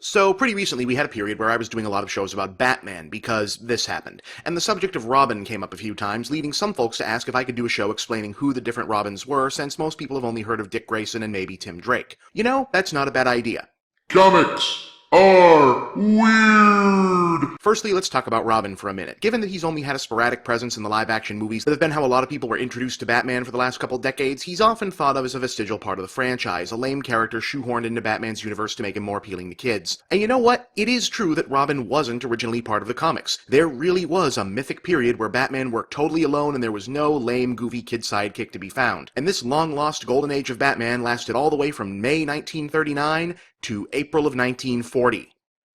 So pretty recently we had a period where I was doing a lot of shows about Batman because this happened, and the subject of Robin came up a few times, leading some folks to ask if I could do a show explaining who the different Robins were, since most people have only heard of Dick Grayson and maybe Tim Drake. You know, that's not a bad idea. Comics are weird! Firstly, let's talk about Robin for a minute. Given that he's only had a sporadic presence in the live-action movies that have been how a lot of people were introduced to Batman for the last couple decades, he's often thought of as a vestigial part of the franchise, a lame character shoehorned into Batman's universe to make him more appealing to kids. And you know what? It is true that Robin wasn't originally part of the comics. There really was a mythic period where Batman worked totally alone and there was no lame, goofy kid sidekick to be found. And this long-lost golden age of Batman lasted all the way from May 1939 to April of 1940.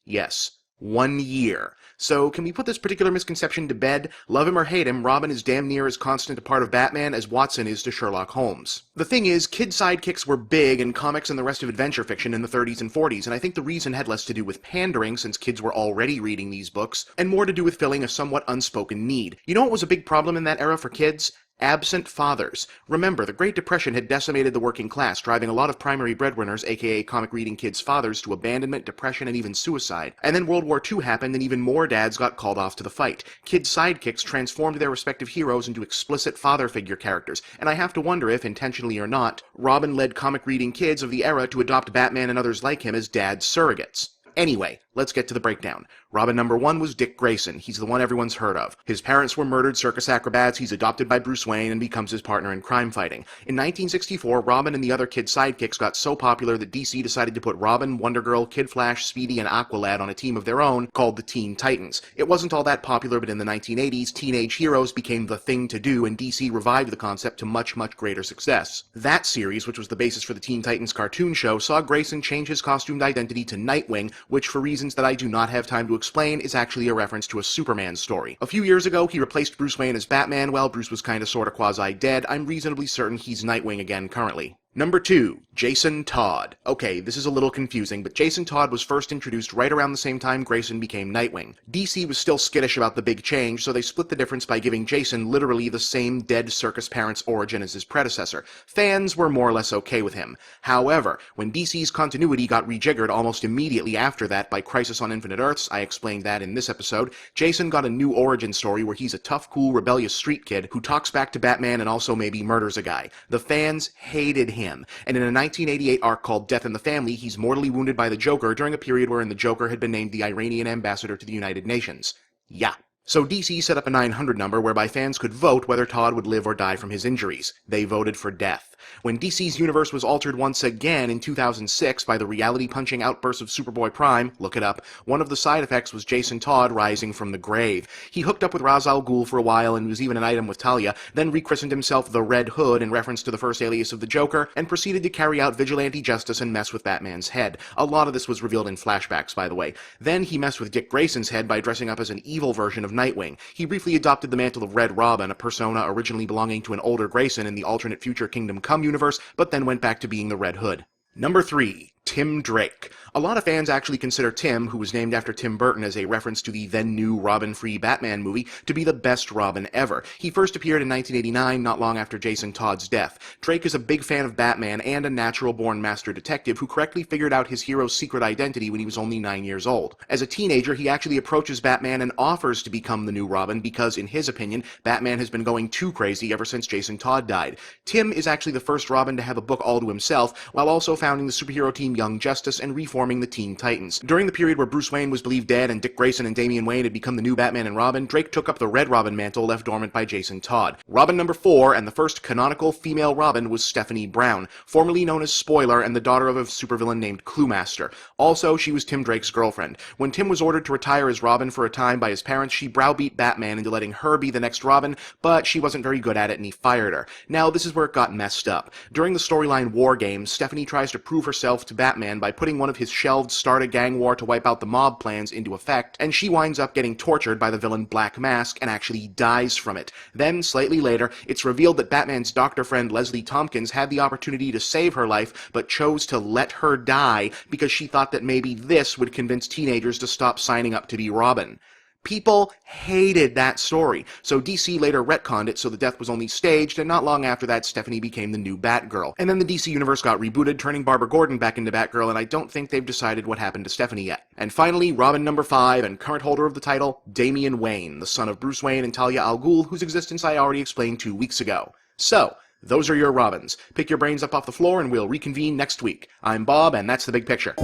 Yes, 1 year. So can we put this particular misconception to bed? Love him or hate him, Robin is damn near as constant a part of Batman as Watson is to Sherlock Holmes. The thing is, kid sidekicks were big in comics and the rest of adventure fiction in the 30s and 40s, and I think the reason had less to do with pandering, since kids were already reading these books, and more to do with filling a somewhat unspoken need. You know what was a big problem in that era for kids? Absent fathers. Remember, the Great Depression had decimated the working class, driving a lot of primary breadwinners, aka comic-reading kids' fathers, to abandonment, depression, and even suicide. And then World War II happened, and even more dads got called off to the fight. Kid sidekicks transformed their respective heroes into explicit father figure characters, and I have to wonder if, intentionally or not, Robin led comic-reading kids of the era to adopt Batman and others like him as dad surrogates. Anyway, let's get to the breakdown. Robin number 1 was Dick Grayson. He's the one everyone's heard of. His parents were murdered circus acrobats, he's adopted by Bruce Wayne, and becomes his partner in crime fighting. In 1964, Robin and the other kid sidekicks got so popular that DC decided to put Robin, Wonder Girl, Kid Flash, Speedy, and Aqualad on a team of their own called the Teen Titans. It wasn't all that popular, but in the 1980s, teenage heroes became the thing to do, and DC revived the concept to much, much greater success. That series, which was the basis for the Teen Titans cartoon show, saw Grayson change his costumed identity to Nightwing, which for reasons that I do not have time to explain is actually a reference to a Superman story. A few years ago, he replaced Bruce Wayne as Batman while Bruce was kinda sorta quasi-dead. I'm reasonably certain he's Nightwing again currently. Number 2, Jason Todd. Okay, this is a little confusing, but Jason Todd was first introduced right around the same time Grayson became Nightwing. DC was still skittish about the big change, so they split the difference by giving Jason literally the same dead circus parent's origin as his predecessor. Fans were more or less okay with him. However, when DC's continuity got rejiggered almost immediately after that by Crisis on Infinite Earths, I explained that in this episode, Jason got a new origin story where he's a tough, cool, rebellious street kid who talks back to Batman and also maybe murders a guy. The fans hated him. And in a 1988 arc called Death in the Family, he's mortally wounded by the Joker during a period wherein the Joker had been named the Iranian ambassador to the United Nations. Yeah. So DC set up a 900 number whereby fans could vote whether Todd would live or die from his injuries. They voted for death. When DC's universe was altered once again in 2006 by the reality-punching outbursts of Superboy Prime, look it up, one of the side effects was Jason Todd rising from the grave. He hooked up with Ra's al Ghul for a while and was even an item with Talia, then rechristened himself the Red Hood in reference to the first alias of the Joker, and proceeded to carry out vigilante justice and mess with Batman's head. A lot of this was revealed in flashbacks, by the way. Then he messed with Dick Grayson's head by dressing up as an evil version of Nightwing. He briefly adopted the mantle of Red Robin, a persona originally belonging to an older Grayson in the alternate future Kingdom Come universe, but then went back to being the Red Hood. Number 3, Tim Drake. A lot of fans actually consider Tim, who was named after Tim Burton as a reference to the then-new Robin-free Batman movie, to be the best Robin ever. He first appeared in 1989, not long after Jason Todd's death. Drake is a big fan of Batman and a natural-born master detective who correctly figured out his hero's secret identity when he was only 9 years old. As a teenager, he actually approaches Batman and offers to become the new Robin because, in his opinion, Batman has been going too crazy ever since Jason Todd died. Tim is actually the first Robin to have a book all to himself, while also founding the superhero team Young Justice and reforming the Teen Titans. During the period where Bruce Wayne was believed dead and Dick Grayson and Damian Wayne had become the new Batman and Robin, Drake took up the Red Robin mantle left dormant by Jason Todd. Robin number 4, and the first canonical female Robin, was Stephanie Brown, formerly known as Spoiler and the daughter of a supervillain named Cluemaster. Also, she was Tim Drake's girlfriend. When Tim was ordered to retire as Robin for a time by his parents, she browbeat Batman into letting her be the next Robin, but she wasn't very good at it and he fired her. Now, this is where it got messed up. During the storyline War Games, Stephanie tries to prove herself to Batman by putting one of his shelved start a gang war to wipe out the mob plans into effect, and she winds up getting tortured by the villain Black Mask and actually dies from it. Then, slightly later, it's revealed that Batman's doctor friend Leslie Tompkins had the opportunity to save her life, but chose to let her die because she thought that maybe this would convince teenagers to stop signing up to be Robin. People hated that story, so DC later retconned it so the death was only staged, and not long after that, Stephanie became the new Batgirl. And then the DC universe got rebooted, turning Barbara Gordon back into Batgirl, and I don't think they've decided what happened to Stephanie yet. And finally, Robin number 5, and current holder of the title, Damian Wayne, the son of Bruce Wayne and Talia al Ghul, whose existence I already explained 2 weeks ago. So, those are your Robins. Pick your brains up off the floor and we'll reconvene next week. I'm Bob, and that's the big picture.